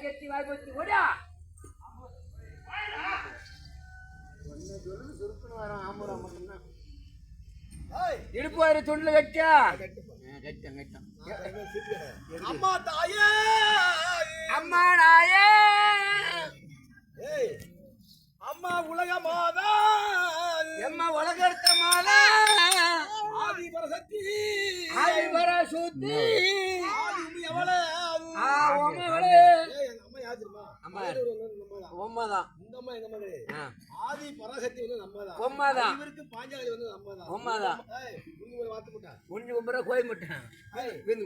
கெட்டி வாய் போச்சு ஓடியா சுருக்குன்னு வரும் ஆம்பூரா மட்டும்தான் இடுப்பு வயிறு துண்டுல கட்டியா கட்டம் அம்மா தாயே அம்மா நாயே அம்மா உலக மாதா எம்மா உலகத்த மாதா ஆதி பரசக்தி ஆதி பராசக்தி ஆதி எவளே ஓமே வளே அம்மா யாருமா அம்மா உம்மாதான் இந்த அம்மா எங்க மாதிரி ஆதி பராசக்தி வந்து நம்மதான் உம்மாதான் இவருக்கு பாஞ்சாலி வந்து நம்மதான் உம்மாதான் உங்க ஒரு வார்த்தை முட்டா உஞ்சு கும்புற கோயில் முட்டான் வெந்து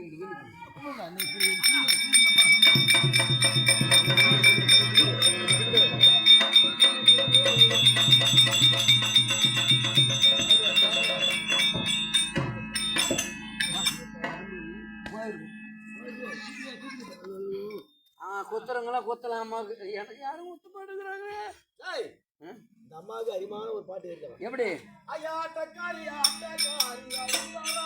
குத்துறங்களா குத்தலாமா எனக்கு யாரும் குத்த மாட்டேங்கிறாங்க இந்த அம்மாவுக்கு அரிமான ஒரு பாட்டு இருக்கா எப்படி ஐயாட்டக்காரி ஆட்டக்காரி ஆட்டக்காரி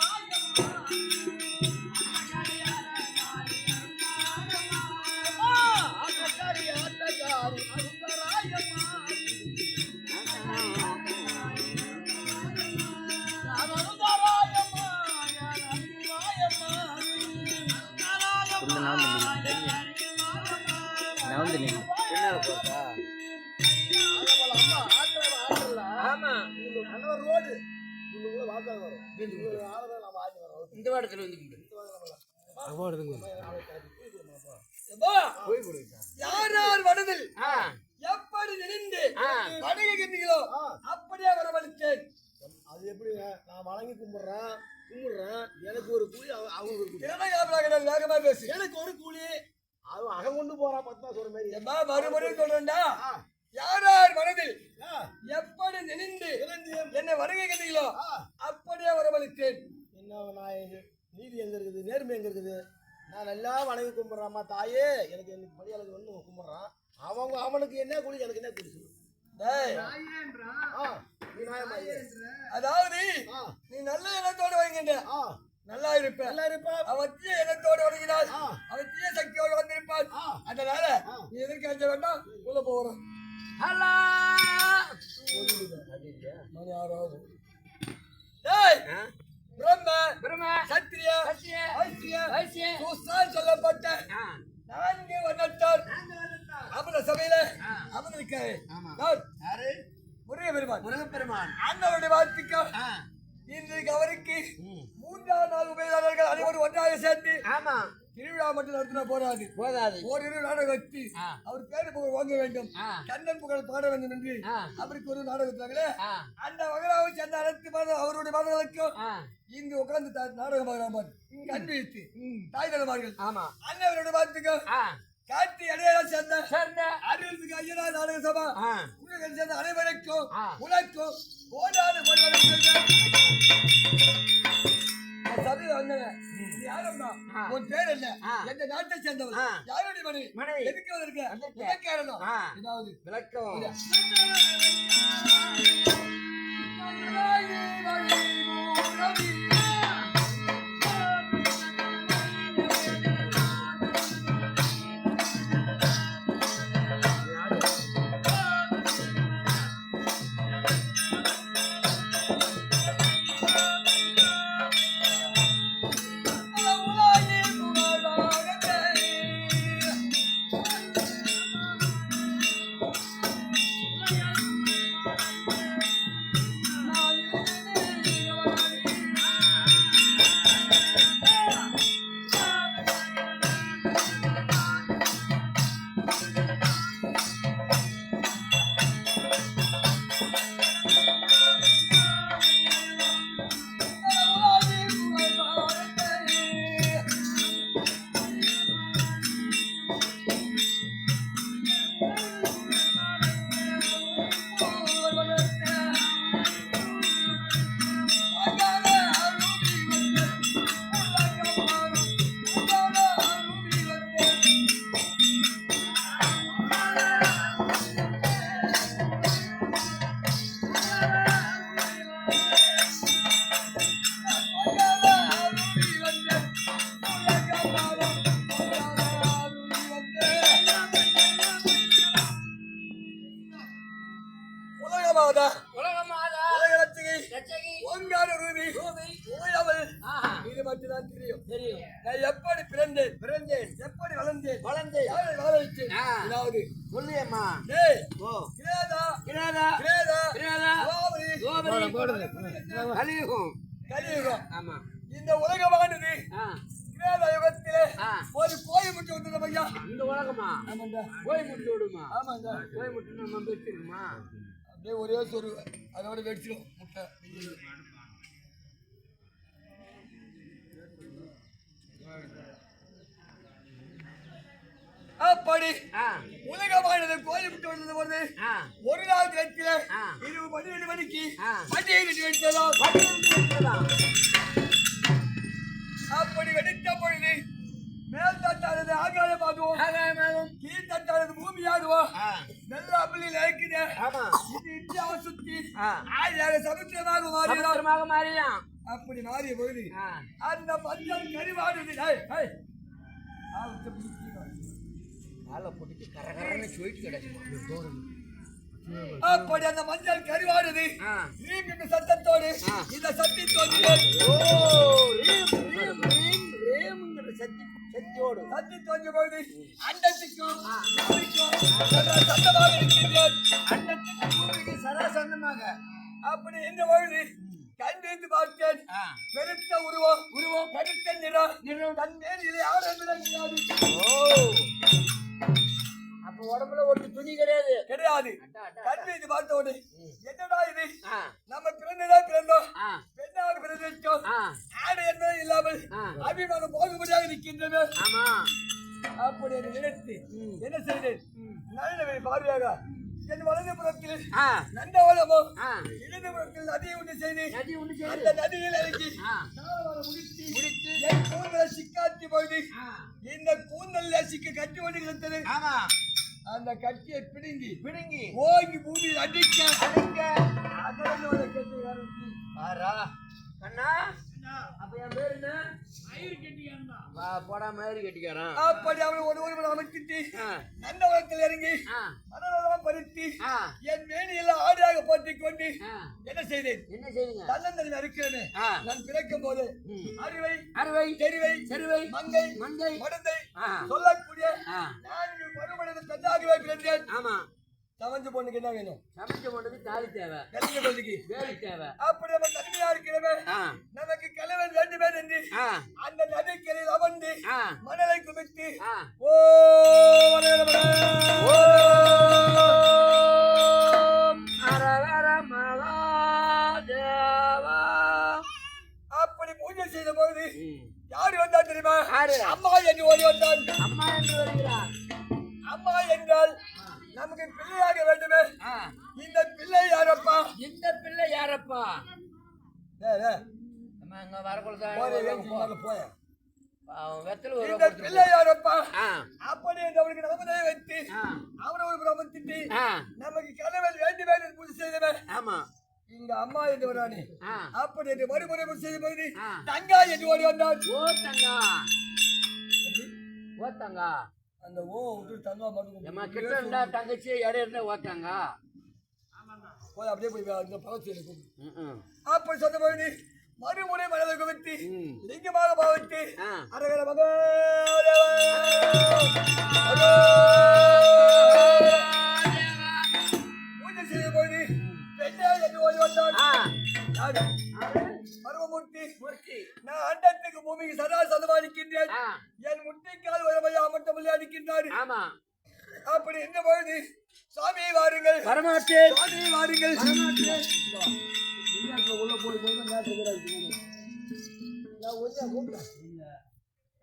ஆட்டக்காரி இந்த வாரத்துல வந்து யார் யார் மனதில் எப்படி நினைந்து வணங்குகிறீர்களோ அப்படியே வரவழைத்தேன். அது எப்படிங்க நான் வணங்கி கும்பிடுறேன் எனக்கு ஒரு கூலி அவங்க ஒரு கூலி வேகமா பேசு எனக்கு ஒரு கூலி அவன் அகம் கொண்டு போறான் பத்தா சொல்ற மாதிரி மறுபடியும் சொல்றேன்டா யார் யார் மனதில் எப்படி நினைந்து என்னை வணங்குகிறீர்களோ அப்படியே வரவழைத்தேன். என்ன நான் நீதி எங்க இருக்குது நேர்மை எங்க இருக்குது நான் எல்லாம் வணங்கி கும்பிட்றாம்மா தாயே எனக்கு படியாளுக்கு வந்து கும்பிட்றான் அவனுக்கு என்ன கூலி எனக்கு என்ன கூலி சொல்லு அதாவது நீ நல்ல எண்ணத்தோடு வருகின்ற நல்லா இருப்ப அவன் தீய எண்ணத்தோடு வருகிறாள் அவன் தீய சக்தியோடு வந்திருப்பாள் அதனால நீ எதற்கு அஞ்ச வேண்டாம் உள்ள போறோம் மணி 6 ஆகும். பிரம்ம சத்திரிய வைசிய சூசான் சொல்லப்பட்ட 4 வண்ணத்தார் அமர சபையில அமர்ந்திருக்காரு முருகப்பெருமான் அண்ணனுடைய வாழ்த்துக்கள் இன்றைக்கு அவருக்கு 3ஆம் நாள் உபயோகர்கள் அனைவரும் ஒன்றாக சேர்ந்து திருவிழா மட்டும் நடத்தினா போதாது ஓரிரு நாடகம் வச்சு அவர் பேரு புகழ் வாங்க வேண்டும் கண்ணன் புகழ் பாட வேண்டும் என்று அவருக்கு ஒரு நாடகத்தாங்களே அந்த மகளாவை சேர்ந்த அனைத்து அவருடைய மகள்களுக்கும் இங்கு உட்கார்ந்து நாடகம் பார்க்கலாம் கண்டு வைத்து தாய் தலைமார்கள் அண்ணவருடைய வாழ்த்துக்கள் காட்டி அடையாளம் சேர்ந்த அறிவுக்கு ஐயரா நாடக சபா உலகம் சேர்ந்த அனைவருக்கும் உனக்கும் கோடாது சபையில வந்தவன் யாரம்மா உன் பேர் என்ன எந்த நாட்டை சேர்ந்தவன் யாருடைய மனை எதுக்கு வந்திருக்க காரணம் ஏதாவது விளக்கம் உலகமாதா உலகமாதா உலக லட்சுமி ரட்சகி ஓங்கார ரூபி ஓயவள் ஆஹா இது மட்டும்தான் தெரியும். தெரியும் நான் எப்படி பிறந்தேன் எப்படி வளர்ந்தேன் யாரை வாழ வைத்தேன் ஆ. அதாவது சொல்லியம்மா டேய் ஓ கிரேதா கிராதா கிரேதா கிராதா கோபரி கோபரி கலியுகம் கலியுகம் ஆமா இந்த உலகமானது ஆ கிரேதா யுகத்திலே ஆ ஒரு கோயில் மட்டும் வந்தது ஐயா. இந்த உலகமா ஆமாண்டா கோய் முட்டு விடுமா ஆமாண்டா கோய் முட்டு நம்ம பெற்றிருக்குமா அப்படியே ஒரே சொரு அதோட வெடிச்சிடும் முட்டை அப்படி ஆ உலகமானது கோயில் விட்டு வந்தது போது ஆ ஒரு நாள் நேரத்தில் ஆ. இரவு 12 மணிக்கு ஆ. வண்டியை கட்டி வெடித்ததா பட்டியல் அப்படி வெடித்த பொழுது மேல் தட்டானது ஆகாயமாகவும் ஆகாயமாகும் கீழ் தட்டானது பூமியாகவும் ஆ நல்ல அப்பளில் இருக்குது ஆமா இது இந்தியாவை சுற்றி ஆ ஆயிரம் சமுத்திரமாக மாறியதா சமுத்திரமாக மாறியாம் அப்படி மாறிய பொழுது ஆ அந்த மஞ்சள் கருவாடுது காலை போட்டுட்டு கரகரன்னு சொல்லிட்டு கிடைக்குமா அப்படி அந்த மஞ்சள் கருவாடுது ஆ இந்த சத்தத்தோடு ஆ. இந்த சத்தித்தோடு ஓ ரேம்ங்கிற சக்தியோடு சத்தி தோன்ற பொழுது அண்டத்துக்கும் பூமிக்கும் சத்தமாக இருக்கின்றேன் அண்டத்துக்கு பூமிக்கு சராசந்தமாக அப்படி இந்த பொழுது கண்டித்து பார்த்தேன் ஆ பெருத்த உருவம் கருத்த நிறம் தன் மேலே யாரும் விளங்காது ஓ அப்ப உடம்புல ஒரு துணி கிடையாது கிடையாது அட்டா, அட்டா, அட்டா. கண்டித்து பார்த்தோடு என்னடா இது ஆ நம்ம பிறந்தோம் ஆ பெண்ணாக பிறந்தோம் ஆ ஆடை என்பது இல்லாமல் ஆ. அபிமானம் போகும்படியாக இருக்கின்றது ஆமா அப்படி என்று நினைத்து ம். என்ன செய்தேன் நல்லவை பார்வையாக என் வலது புறத்தில் ஆ நந்தவனமோ ஆ இடது புறத்தில் நதியை உண்டு செய்து நதி ஒண்ணு அந்த செய்யுது நதியில் இறங்கி ஆ தாளவாளம் முடித்து முடித்து என் கூந்தலை சிக்காத்தி பொழுது ஆ இந்த கூந்தல்ல சிக்க கட்டி கொண்டு கிடந்தது ஆமா அந்த கட்டியை பிடுங்கி பிடுங்கி ஓங்கி பூமியில் அடிக்க அடிக்க அதிலிருந்து வந்த கட்டி ஆரம்பிச்சு பாரா கண்ணா அப்ப என் பேரு என்ன வா போடா மாதிரி கட்டிக்காரன் அப்படி அவனை ஒரு அமைச்சிட்டு ஆ நந்தவனத்தில் இறங்கி ஆ மனநலம் பருத்தி ஆ என் மேனியெல்லாம் ஆடையாக போட்டிக் கொண்டு ஆ என்ன செய்தேன் என்ன செய்யுங்க தன்னந்தனில் இருக்கிறேன் ஆ நான் பிறக்கும் போது ம். அறிவை அறுவை தெரிவை செருவை மங்கை மங்கை மடந்தை ஆ சொல்லக்கூடிய ஆ 4 பருமனின் பெண்ணாகவே பிறந்தேன் ஆமா சமைஞ்ச பொண்ணுக்கு என்ன வேணும் சமைச்ச பொண்ணுக்கு தாலி தேவை கல்வி கொள்ளுக்கு வேலி தேவை அப்படி நம்ம தனிமையா இருக்கிறவன் ஆ நமக்கு கிழவன் வேண்டுமே என்று ஆ அந்த நதிக்கரையில் அமர்ந்து ஆ மணலை குமித்து ஆ ஓ மணல ஓம் அரவர மகாதேவா அப்படி பூஜை செய்த பொழுது ம். யாரு வந்தா தெரியுமா யாரு? அம்மா என்று ஓடி வந்தான் அம்மா என்று வருகிறார் அம்மா என்றால் நமக்கு பிள்ளையாக வேண்டுமே ஆ இந்த பிள்ளை யாரப்பா இந்த பிள்ளை யாரப்பா அம்மா அங்க வரக்குள்ள போய வெத்தல ஒரு இந்த பிள்ளை யாரப்பா ஆ அப்படி என்று அவனுக்கு நமதே வைத்து ஆ அவனை ஒரு பிரமத்திட்டு ஆ நமக்கு கணவன் வேண்டுமே என்று பூஜை செய்தவன் ஆமா இங்க அம்மா என்று வரானே ஆ அப்படி என்று மறுமுறை பூஜை செய்த போது ஆ. தங்கா என்று ஓடி வந்தான் ஓ தங்கா ஓ தங்கா அந்த ஓ விட்டு தங்கா மட்டும் ஏமா கிட்ட இருந்தா தங்கச்சி இடம் இருந்தா ஓத்தாங்க போய் அப்படியே போய் அந்த பழத்தில் ம் அப்படி சொன்ன பொழுது மறுமுறை மனதை குவித்து ம். லிங்கமாக பாவித்து ஆ அரகர மகாதேவா பூஜை செய்த பொழுது பெண்ணே என்று ஓடி வந்தான் ஆ யாரு? பருவமூர்த்தி நான் அண்டத்துக்கு பூமிக்கு சதா சதமானிக்கின்றேன் ஆ என் முட்டைக்கால் உறவையா அமர்த்தமில்லை அடிக்கின்றார் ஆமா அப்படி இந்த பொழுது சாமியை வாருங்கள் வரமாட்டேன் சாமியை வாருங்கள் வரமாட்டேன் உள்ள போய் போய்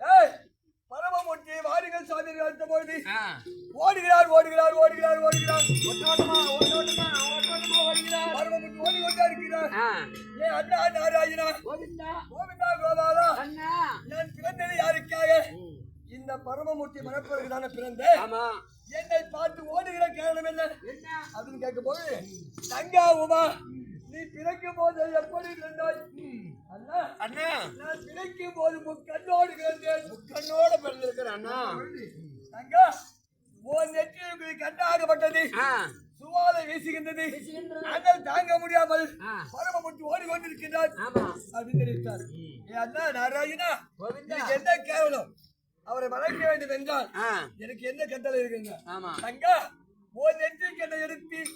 ஏய் பரமமூர்த்தி வாருங்கள் சாமி அடுத்த பொழுது ஆ ஓடுகிறார் ஓட்டோட்டமா ஓடுகிறார் பரமமூர்த்தி ஓடிக்கொண்டே இருக்கிறார் ஆ ஏ அண்ணா நாராயணா கோவிந்தா கோவிந்தா கோபாலா அண்ணா நான் பிறந்தது யாருக்காக ம். இந்த பரமமூர்த்தி மனப்பிறகு தானே பிறந்தேன் ஆமா என்னை பார்த்து ஓடுகிற காரணம் என்ன என்ன அப்படின்னு கேட்கும் போது தங்கா உமா நீ பிறக்கும் போது எப்படி பிறந்தாய் அண்ணா அண்ணா நான் பிறக்கும் போது முக்கண்ணோடு பிறந்தேன் கண்ணோட பிறந்திருக்கிற அண்ணா தங்கா உன் நெற்றியில் கண்ணாகப்பட்டது ஆ துவாலை வீசுகின்றது. ஆனால் தாங்க முடியாமல் பரமப்பட்டு ஓடிக்கொண்டிருக்கின்றார் அப்படின்னு தெரிவித்தார். அண்ணா நாராயணா, எனக்கு என்ன கேவலம், அவரை மறைக்க வேண்டும் என்றால் எனக்கு என்ன கட்டளை இருக்குங்க? தங்கா, ஒரு நெற்றிக்கண்ணை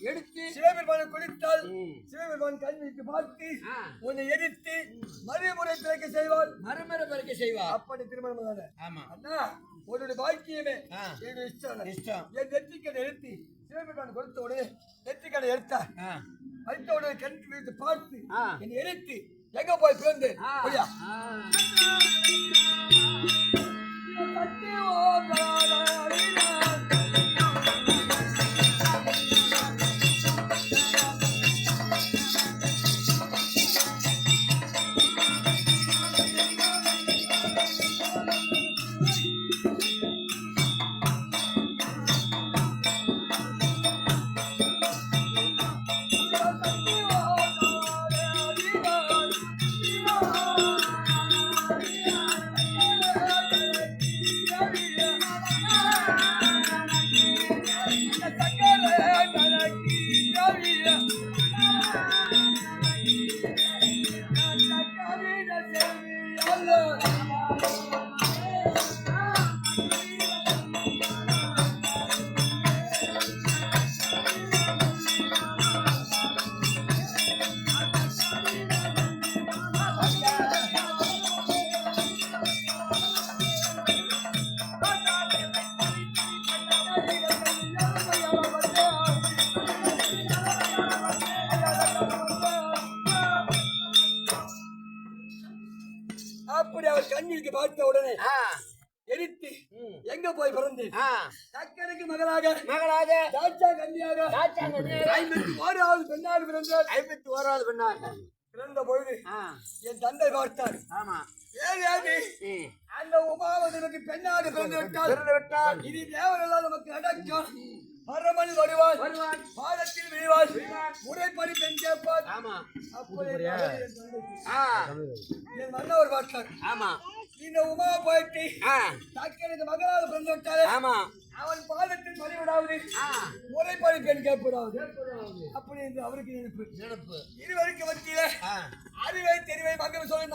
எடுத்து சிவபெருமானை கொடுத்தால் சிவபெருமான் கல்விக்கு பார்த்து உன்னை எரித்து மறுமுறை பிறக்க செய்வார். மறுமுறை பிறக்க செய்வார். அப்படி திருமணம் தானே? அண்ணா, உன்னுடைய பாக்கியமே என்னுடைய இஷ்டம். என் நெற்றிக்கண்ணை எடுத்து சிவபெருமான் கொடுத்த உடனே நெற்றிக்கண்ணை எடுத்தார். அடுத்த உடனே கண் வைத்து பார்த்து என்னை எரித்து எங்க போய் பிறந்து அப்படி அவர் கண்ணிற்கு பார்த்த உடனே எரித்து எங்க போய் பிறந்து சக்கரைக்கு மகளாக தாட்சா கன்னியாக 51வது பெண்ணாக பிறந்தார். 51வது பெண்ணாக பிறந்த பொழுது என் தந்தை பார்த்தார். ஏதாவது அந்த உமாவதற்கு பெண்ணாக பிறந்து விட்டால் இது தேவரெல்லாம் நமக்கு அடக்கம். பரமன் வருவான், பாதத்தில் விழுவான், முறைப்படி பெண் கேட்பார். என் மன்னவர் பார்த்தார். இந்த உமா போயிட்டு சக்கரைக்கு மகளாக பிறந்து விட்டாலே அவன் பாதத்தில் பறிவிடாவது, முறைப்படி பெண் கேட்பதாவது. அப்படி என்று அவருக்கு நினைப்பு. இருவருக்கு மத்தியில அறிவை தெரிவை மகன் சொல்லி